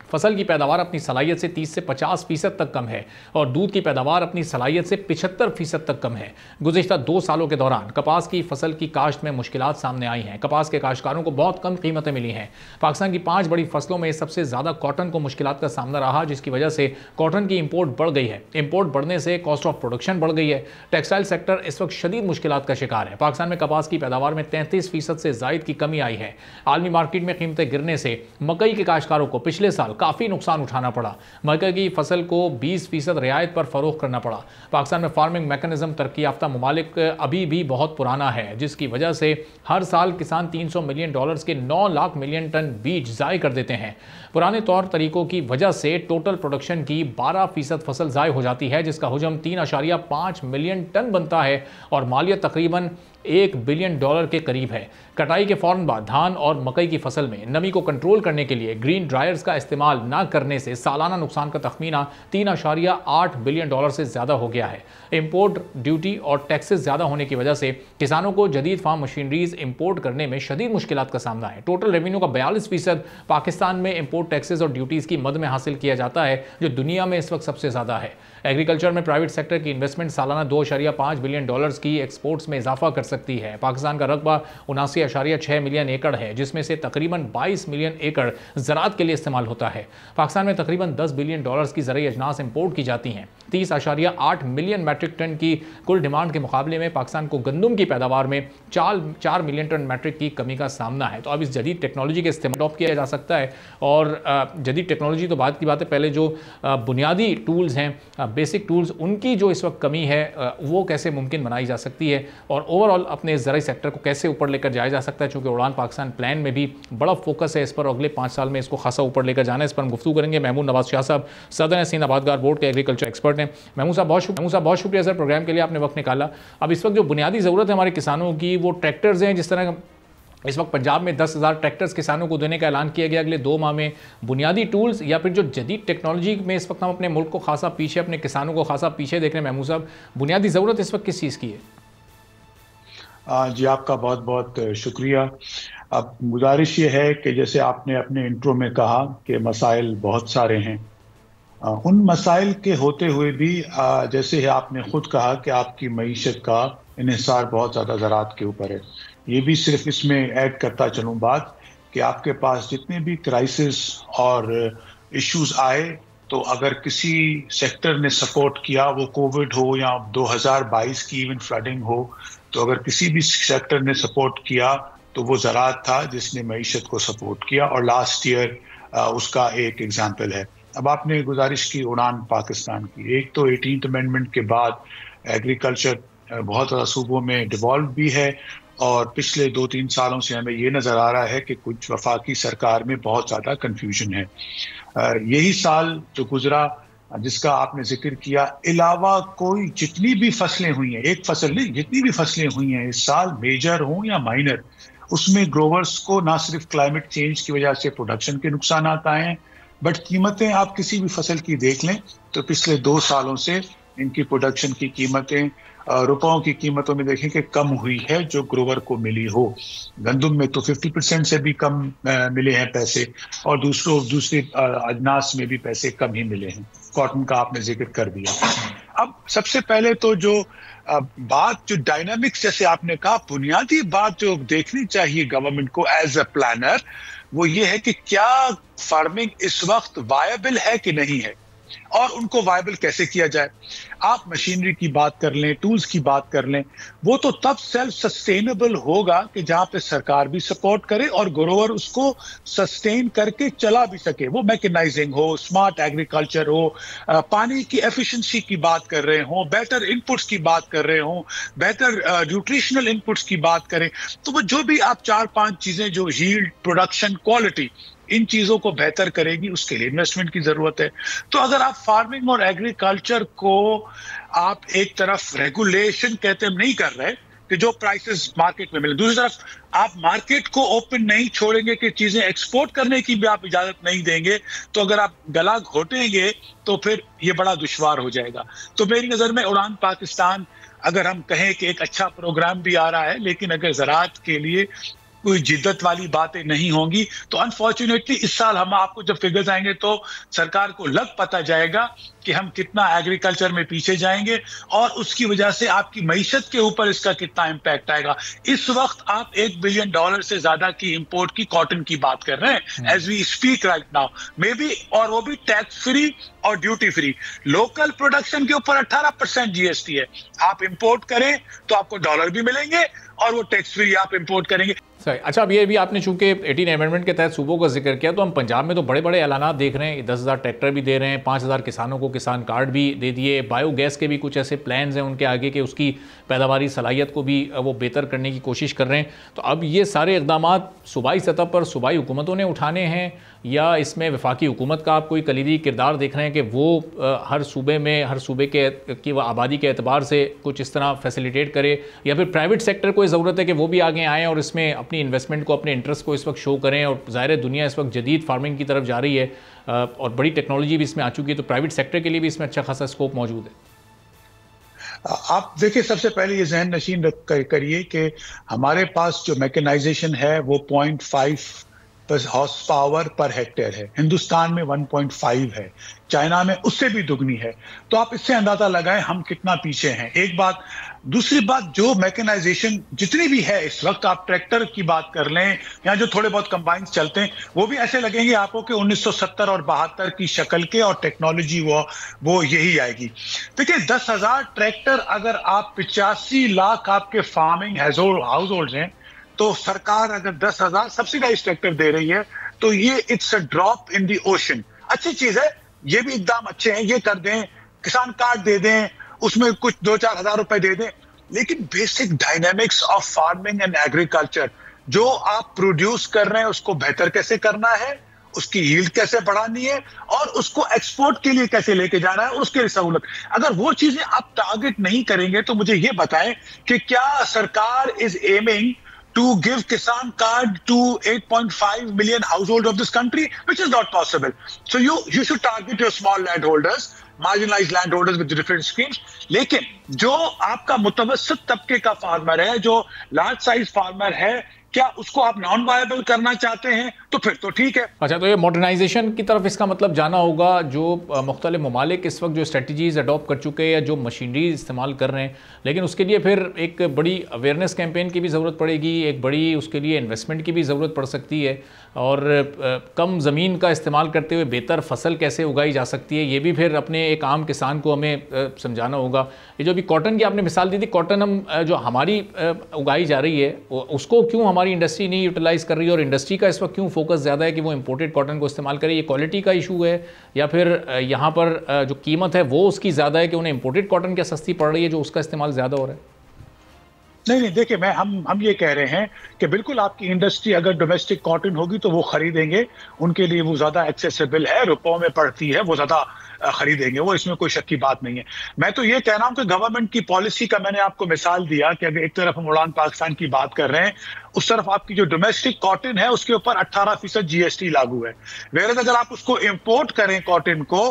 फसल की पैदावार अपनी सलाहियत से 30 से 50% तक कम है और दूध की पैदावार अपनी सलाहियत से 75% तक कम है। गुज़िश्ता 2 सालों के दौरान कपास की फसल की काश्त में मुश्किलात सामने आई हैं। कपास के काश्तकारों को बहुत कम कीमतें मिली हैं। पाकिस्तान की 5 बड़ी फसलों में सबसे ज़्यादा कॉटन को मुश्किलात का सामना रहा, जिसकी वजह से कॉटन की इंपोर्ट बढ़ गई है। इंपोर्ट बढ़ने से कॉस्ट ऑफ प्रोडक्शन बढ़ गई है। टेक्सटाइल सेक्टर इस वक्त शदीद मुश्किलात का शिकार है। पाकिस्तान में कपास की पैदावार में 33% से ज़ायद की कमी आई है। आलमी मार्केट में कीमतें गिरने से मकई के काश्तकारों को पिछले साल काफ़ी नुकसान उठाना पड़ा। मकई की फसल को 20% रियायत पर फरोख्त करना पड़ा। पाकिस्तान में फार्मिंग मैकेनिज्म तरक्की याफ्ता ममालिक अभी भी बहुत पुराना है, जिसकी वजह से हर साल किसान $300 मिलियन के 9 लाख मिलियन टन बीज ज़ाय कर देते हैं। पुराने तौर तरीकों की वजह से टोटल प्रोडक्शन की 12% फसल ज़ाय हो जाती है, जिसका हुजम 3.5 मिलियन टन बनता है और मालियत तकरीबन $1 बिलियन के करीब है। कटाई के फौरन बाद धान और मकई की फसल में नमी को कंट्रोल करने के लिए ग्रीन ड्रायर्स का इस्तेमाल न करने से सालाना नुकसान का तखमीना $3.8 बिलियन से ज़्यादा हो गया है। इंपोर्ट ड्यूटी और टैक्सेस ज़्यादा होने की वजह से किसानों को जदीद फार्म मशीनरीज इंपोर्ट करने में शदीद मुश्किलात का सामना है। टोटल रेवेन्यू का 42% पाकिस्तान में इंपोर्ट टैक्सेस और ड्यूटीज़ की मद में हासिल किया जाता है, जो दुनिया में इस वक्त सबसे ज़्यादा है। एग्रीकल्चर में प्राइवेट सेक्टर की इन्वेस्टमेंट सालाना $2.5 बिलियन की एक्सपोर्ट्स में इजाफा कर सकती है। पाकिस्तान का रकबा 79.6 मिलियन एकड़ है, जिसमें से तकरीबन 22 मिलियन एकड़ ज़राअत के लिए इस्तेमाल होता है। पाकिस्तान में तकरीबन $10 बिलियन की ज़राई अजनास इंपोर्ट की जाती हैं। 30.8 मिलियन मैट्रिक टन की कुल डिमांड के मुकाबले में पाकिस्तान को गंदम की पैदावार में 4 मिलियन टन मैट्रिक की कमी का सामना है। तो अब इस जदीद टेक्नोलॉजी के इस्तेमाल अडॉप्ट किया जा सकता है और जदीद टेक्नोलॉजी तो बात की बात है, पहले जो बुनियादी टूल्स हैं, बेसिक टूल्स, उनकी जो इस वक्त कमी है वो कैसे मुमकिन बनाई जा सकती है और ओवरऑल अपने ज़राई सेक्टर को कैसे ऊपर लेकर जाया जा सकता है। चूँकि उड़ान पाकिस्तान प्लान में भी बड़ा फोकस है इस पर, अगले 5 साल में इसको खासा ऊपर लेकर जाना है। इस पर हम गुफ्तगू करेंगे। महमूद नवाज शाह साहब सदर सिंध आबादगार बोर्ड के एग्रीकल्चर एक्सपर्ट हैं। महमूद साहब बहुत शुक्रिया सर, प्रोग्राम के लिए आपने वक्त निकाला। अब इस वक्त जो बुनियादी ज़रूरत है हमारे किसानों की, वो ट्रैक्टर्स हैं। जिस तरह इस वक्त पंजाब में 10,000 ट्रैक्टर्स किसानों को देने का ऐलान किया गया अगले 2 माह में, बुनियादी टूल्स या फिर जो जदीद टेक्नोलॉजी में इस वक्त हम अपने मुल्क को खासा पीछे, अपने किसानों को खासा पीछे देख रहे हैं। महमूद साहब, बुनियादी ज़रूरत इस वक्त किस चीज़ की है? जी, आपका बहुत बहुत शुक्रिया। अब गुजारिश ये है कि जैसे आपने अपने इंट्रो में कहा कि मसाइल बहुत सारे हैं, उन मसाइल के होते हुए भी जैसे आपने खुद कहा कि आपकी मईशत का इन्हिसार बहुत ज़्यादा ज़राअत के ऊपर है। ये भी सिर्फ इसमें ऐड करता चलूँ बात कि आपके पास जितने भी क्राइसिस और इश्यूज आए, तो अगर किसी सेक्टर ने सपोर्ट किया, वो कोविड हो या 2022 की इवन फ्लडिंग हो, तो अगर किसी भी सेक्टर ने सपोर्ट किया तो वो ज़राअत था जिसने मईशत को सपोर्ट किया, और लास्ट ईयर उसका एक एग्जाम्पल है। अब आपने गुजारिश की उड़ान पाकिस्तान की, एक तो 18th अमेंडमेंट के बाद एग्रीकल्चर बहुत ज़्यादा सूबों में डिवॉल्व भी है और पिछले 2-3 सालों से हमें ये नज़र आ रहा है कि कुछ वफाकी सरकार में बहुत ज़्यादा कन्फ्यूजन है। यही साल जो गुजरा जिसका आपने जिक्र किया, अलावा कोई जितनी भी फसलें हुई हैं, एक फसल नहीं, जितनी भी फसलें हुई हैं इस साल, मेजर हो या माइनर, उसमें ग्रोवर्स को ना सिर्फ क्लाइमेट चेंज की वजह से प्रोडक्शन के नुकसान आए हैं, बट कीमतें आप किसी भी फसल की देख लें तो पिछले 2 सालों से इनकी प्रोडक्शन की कीमतें रुपयों की कीमतों में देखें कि कम हुई है जो ग्रोवर को मिली हो। गंदम में तो 50% से भी कम मिले हैं पैसे, और दूसरे अजनास में भी पैसे कम ही मिले हैं। कॉटन का आपने जिक्र कर दिया। अब सबसे पहले तो जो बात, जो डायनामिक्स जैसे आपने कहा, बुनियादी बात जो देखनी चाहिए गवर्नमेंट को एज अ प्लानर, वो ये है कि क्या फार्मिंग इस वक्त वायबल है कि नहीं है, और उनको वायबल कैसे किया जाए। आप मशीनरी की बात कर लें, टूल्स की बात कर लें, वो तो तब सेल्फ सस्टेनेबल होगा कि जहां पे सरकार भी सपोर्ट करे और ग्रोअर उसको सस्टेन करके चला भी सके। वो मैकेनाइजिंग हो, स्मार्ट एग्रीकल्चर हो, पानी की एफिशिएंसी की बात कर रहे हो, बेटर इनपुट्स की बात कर रहे हो, बेटर न्यूट्रिशनल इनपुट्स की बात करें, तो वो जो भी आप 4-5 चीजें जो यील्ड, प्रोडक्शन, क्वालिटी, इन चीजों को बेहतर करेगी, उसके लिए इन्वेस्टमेंट की जरूरत है। तो अगर आप फार्मिंग और एग्रीकल्चर को आप एक तरफ रेगुलेशन कहते हम नहीं कर रहे कि जो प्राइसेस मार्केट में मिले, दूसरी तरफ आप मार्केट को ओपन नहीं छोड़ेंगे कि चीजें एक्सपोर्ट करने की भी आप इजाजत नहीं देंगे, तो अगर आप गला घोटेंगे तो फिर ये बड़ा दुश्वार हो जाएगा। तो मेरी नजर में उड़ान पाकिस्तान, अगर हम कहें कि एक अच्छा प्रोग्राम भी आ रहा है, लेकिन अगर ज़राअत के लिए कोई जिद्दत वाली बातें नहीं होंगी तो अनफॉर्चुनेटली इस साल हम आपको जब फिगर्स आएंगे तो सरकार को लग पता जाएगा कि हम कितना एग्रीकल्चर में पीछे जाएंगे और उसकी वजह से आपकी मईशत के ऊपर इसका कितना इंपैक्ट आएगा। इस वक्त आप $1 बिलियन से ज्यादा की इंपोर्ट की कॉटन की बात कर रहे हैं as we speak right now, maybe, और वो भी टैक्स फ्री और ड्यूटी फ्री। लोकल प्रोडक्शन के ऊपर 18% जीएसटी है। आप इंपोर्ट करें तो आपको डॉलर भी मिलेंगे और वो टैक्स फ्री आप इंपोर्ट करेंगे। सही। अच्छा, अब ये भी आपने चूंकि 18 अमेंडमेंट के तहत सूबों का जिक्र किया, तो हम पंजाब में तो बड़े बड़े ऐलानात देख रहे हैं, 10,000 ट्रैक्टर भी दे रहे हैं, 5,000 किसानों को किसान कार्ड भी दे दिए, बायोगैस के भी कुछ ऐसे प्लान्स हैं उनके आगे कि उसकी पैदावारी सलाहियत को भी वो बेहतर करने की कोशिश कर रहे हैं। तो अब ये सारे इकदाम सूबाई सतह पर सूबाई हुकूमतों ने उठाने हैं या इसमें वफाकी हुकूमत का आप कोई कलीदी किरदार देख रहे हैं कि वो हर सूबे में, हर सूबे के की आबादी के एतबार से कुछ इस तरह फैसिलिटेट करे, या फिर प्राइवेट सेक्टर को ज़रूरत है कि वो भी आगे आएँ और इसमें अपनी इन्वेस्टमेंट को, अपने इंटरेस्ट को इस वक्त शो करें। और ज़ाहिर दुनिया इस वक्त जदीद फार्मिंग की तरफ जा रही है और बड़ी टेक्नोलॉजी भी इसमें आ चुकी है, तो प्राइवेट सेक्टर के लिए भी इसमें अच्छा खासा स्कोप मौजूद है। आप देखिए, सबसे पहले ये जहन नशीन करिए कि हमारे पास जो मैकेनाइजेशन है वो 0.5 हॉर्स पावर पर हेक्टेयर है, हिंदुस्तान में 1.5 है, चाइना में उससे भी दुगनी है। तो आप इससे अंदाजा लगाएं हम कितना पीछे हैं, एक बात। दूसरी बात, जो मैकेनाइजेशन जितनी भी है इस वक्त, आप ट्रैक्टर की बात कर लें या जो थोड़े बहुत कंबाइंस चलते हैं, वो भी ऐसे लगेंगे आपको कि 1970 और 72 की शक्ल के, और टेक्नोलॉजी वो यही आएगी। देखिए, 10,000 ट्रैक्टर, अगर आप 85 लाख आपके फार्मिंग हाउस होल्ड हैं, तो सरकार अगर 10,000 सब्सिडाइज ट्रैक्टर दे रही है तो ये it's a drop in the ocean. अच्छी चीज है, ये भी इकदाम अच्छे हैं, ये कर दें, किसान कार्ड दे दें, उसमें कुछ 2-4 हज़ार रुपए दे दें, लेकिन basic dynamics of farming and agriculture, जो आप प्रोड्यूस कर रहे हैं उसको बेहतर कैसे करना है, उसकी यील्ड कैसे बढ़ानी है और उसको एक्सपोर्ट के लिए कैसे लेके जाना है, उसके लिए सहूलत, अगर वो चीजें आप टारगेट नहीं करेंगे तो मुझे ये बताएं कि क्या सरकार is aiming to give Kisan card to 8.5 million households of this country, which is not possible. So you should target your small landholders, marginalized landholders with different schemes. लेकिन जो आपका मुतवस्सित तबके का फार्मर है, जो लार्ज साइज फार्मर है, क्या उसको आप नॉन वायबल करना चाहते हैं तो फिर तो ठीक है। अच्छा, तो ये मॉडर्नाइजेशन की तरफ इसका मतलब जाना होगा। जो मुख्तलिफ ममालिक इस वक्त जो स्ट्रेटजीज अडॉप्ट कर चुके हैं या जो मशीनरी इस्तेमाल कर रहे हैं, लेकिन उसके लिए फिर एक बड़ी अवेयरनेस कैंपेन की भी ज़रूरत पड़ेगी, एक बड़ी उसके लिए इन्वेस्टमेंट की भी ज़रूरत पड़ सकती है, और कम ज़मीन का इस्तेमाल करते हुए बेहतर फसल कैसे उगाई जा सकती है, ये भी फिर अपने एक आम किसान को हमें समझाना होगा। ये जो भी कॉटन की आपने मिसाल दी थी, कॉटन हम जो हमारी उगाई जा रही है उसको क्यों हमारी इंडस्ट्री नहीं यूटिलाइज कर रही है, और इंडस्ट्री का इस वक्त क्यों फोकस ज़्यादा है कि वो इंपोर्टेड कॉटन को इस्तेमाल करे? ये क्वालिटी का इशू है या फिर यहाँ पर जो कीमत है वो उसकी ज़्यादा है कि उन्हें इंपोर्टेड कॉटन क्या सस्ती पड़ रही है जो उसका इस्तेमाल ज़्यादा हो रहा है? नहीं, देखिए, हम ये कह रहे हैं कि बिल्कुल आपकी इंडस्ट्री अगर डोमेस्टिक कॉटन होगी तो वो खरीदेंगे, उनके लिए वो ज्यादा एक्सेसिबल है, रुपयों में पड़ती है, वो ज्यादा खरीदेंगे, वो इसमें कोई शक की बात नहीं है। मैं तो ये कह रहा हूं कि गवर्नमेंट की पॉलिसी का मैंने आपको मिसाल दिया कि अगर एक तरफ हम उड़ान पाकिस्तान की बात कर रहे हैं, उस तरफ आपकी जो डोमेस्टिक कॉटन है उसके ऊपर 18% जीएसटी लागू है। वेयर अगर आप उसको इंपोर्ट करें कॉटन को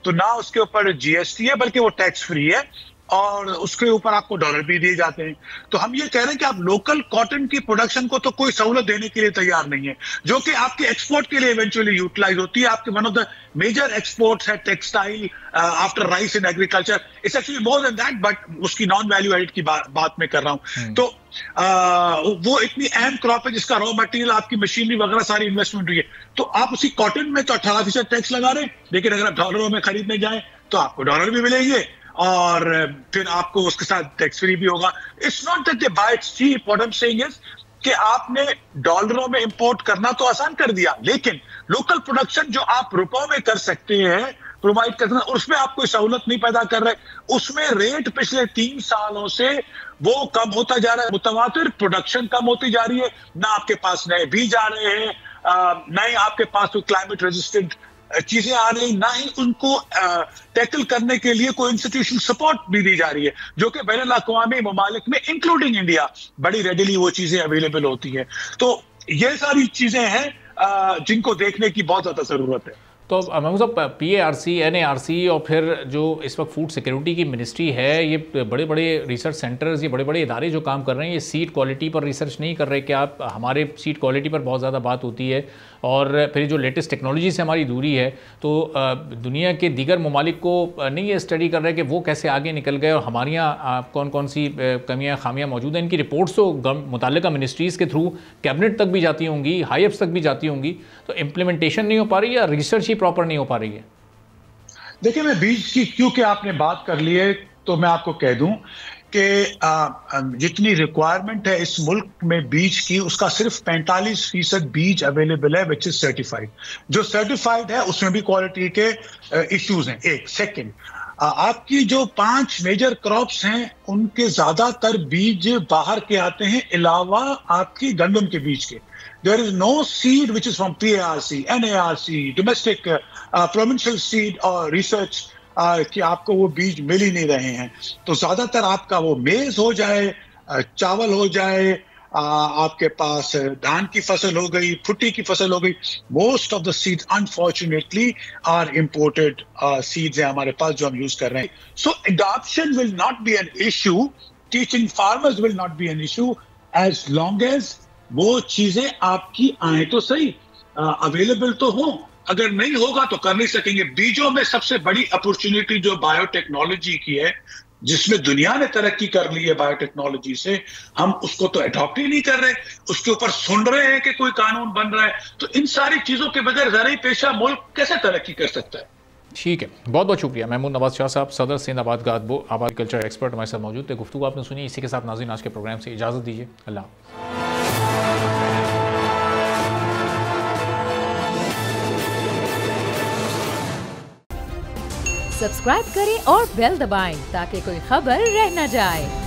तो ना उसके ऊपर जीएसटी है बल्कि वो टैक्स फ्री है और उसके ऊपर आपको डॉलर भी दिए जाते हैं। तो हम ये कह रहे हैं कि आप लोकल कॉटन की प्रोडक्शन को तो कोई सहूलत देने के लिए तैयार नहीं है, जो कि आपके एक्सपोर्ट के लिए इवेंचुअली यूटिलाइज होती है। आपके one of the major exports है textile after rice in agriculture, it's actually more than that, but उसकी नॉन वैल्यू एडिड की बात मैं कर रहा हूं। तो वो इतनी अहम क्रॉप है जिसका रॉ मटेरियल, आपकी मशीनरी वगैरह सारी इन्वेस्टमेंट हुई है, तो आप उसी कॉटन में तो 18% टैक्स लगा रहे हैं, लेकिन अगर आप डॉलरों में खरीदने जाए तो आपको डॉलर भी मिलेंगे और फिर आपको उसके साथ टैक्स फ्री भी होगा। It's not that they buy it cheap, what I am saying is कि आपने डॉलरों में इंपोर्ट करना तो आसान कर दिया, लेकिन लोकल प्रोडक्शन जो आप रुपयों में कर सकते हैं प्रोवाइड करना, उसमें आप कोई सहूलत नहीं पैदा कर रहे, उसमें रेट पिछले 3 सालों से वो कम होता जा रहा है, मुतवातिर प्रोडक्शन कम होती जा रही है, ना आपके पास नए बीज आ रहे हैं, ना ही आपके पास कोई क्लाइमेट रेजिस्टेंट चीजें आ रही, ना ही उनको टैकल करने के लिए कोई इंस्टीट्यूशनल सपोर्ट भी दी जा रही है, जो कि बैनुल अक़वामी ममालिक में इंक्लूडिंग इंडिया बड़ी रेडिली वो चीजें अवेलेबल होती हैं। तो ये सारी चीजें हैं जिनको देखने की बहुत ज्यादा जरूरत है। तो महमूद साहब, PARC, NARC और फिर जो इस वक्त फूड सिक्योरिटी की मिनिस्ट्री है, ये बड़े बड़े रिसर्च सेंटर्स, ये बड़े बड़े इदारे जो काम कर रहे हैं, ये सीड क्वालिटी पर रिसर्च नहीं कर रहे कि आप हमारे सीड क्वालिटी पर बहुत ज़्यादा बात होती है, और फिर जो लेटेस्ट टेक्नोलॉजी से हमारी दूरी है, तो दुनिया के दीगर ममालिक को नहीं ये स्टडी कर रहे कि वो कैसे आगे निकल गए और हमारे यहाँ कौन कौन सी कमियाँ खामियाँ मौजूद हैं। इनकी रिपोर्ट्स तो मुताल्लिका मिनिस्ट्रीज़ के थ्रू कैबिनेट तक भी जाती होंगी, हाई अप्स तक भी जाती होंगी, तो इम्प्लीमेंटेशन नहीं हो पा रही या रिसर्च ही प्रॉपर नहीं हो पा रही है? देखिए, मैं बीज की क्योंकि आपने बात कर ली है तो मैं आपको कह दूं कि जितनी रिक्वायरमेंट है इस मुल्क में बीज की, उसका सिर्फ 45% बीज अवेलेबल है विच इज सर्टिफाइड। जो सर्टिफाइड है उसमें भी क्वालिटी के इश्यूज हैं। एक सेकंड, आपकी जो 5 मेजर क्रॉप्स हैं उनके ज्यादातर बीज बाहर के आते हैं, अलावा आपकी गंदम के बीज के। There is no seed which is from PARC, NARC, domestic, provincial seed और research कि आपको वो बीज मिल ही नहीं रहे हैं। तो ज्यादातर आपका वो मेज हो जाए, चावल हो जाए, आपके पास धान की फसल हो गई, फुट्टी की फसल हो गई, most of the seeds unfortunately are imported seeds हैं हमारे पास जो हम यूज कर रहे हैं। So adoption will not be an issue, teaching farmers will not be an issue as long as वो चीजें आपकी आए तो सही, अवेलेबल तो हो। अगर नहीं होगा तो कर नहीं सकेंगे। बीजों में सबसे बड़ी अपॉर्चुनिटी जो बायोटेक्नोलॉजी की है, जिसमें दुनिया ने तरक्की कर ली है बायोटेक्नोलॉजी से, हम उसको तो अडॉप्ट ही नहीं कर रहे, उसके ऊपर सुन रहे हैं कि कोई कानून बन रहा है। तो इन सारी चीजों के बगैर ज़राई पेशा मुल्क कैसे तरक्की कर सकता है? ठीक है, बहुत बहुत शुक्रिया महमूद नवाज शाह साहब, सदर सिंध आबाद आबाद कल्चर एक्सपर्ट हमारे साथ मौजूद थे। गुफ्तगू आपने सुनी। इसी के साथ नाज़रीन आज के प्रोग्राम से इजाज़त दीजिए। अल्लाह। सब्सक्राइब करें और बेल दबाएं ताकि कोई खबर रह न जाए।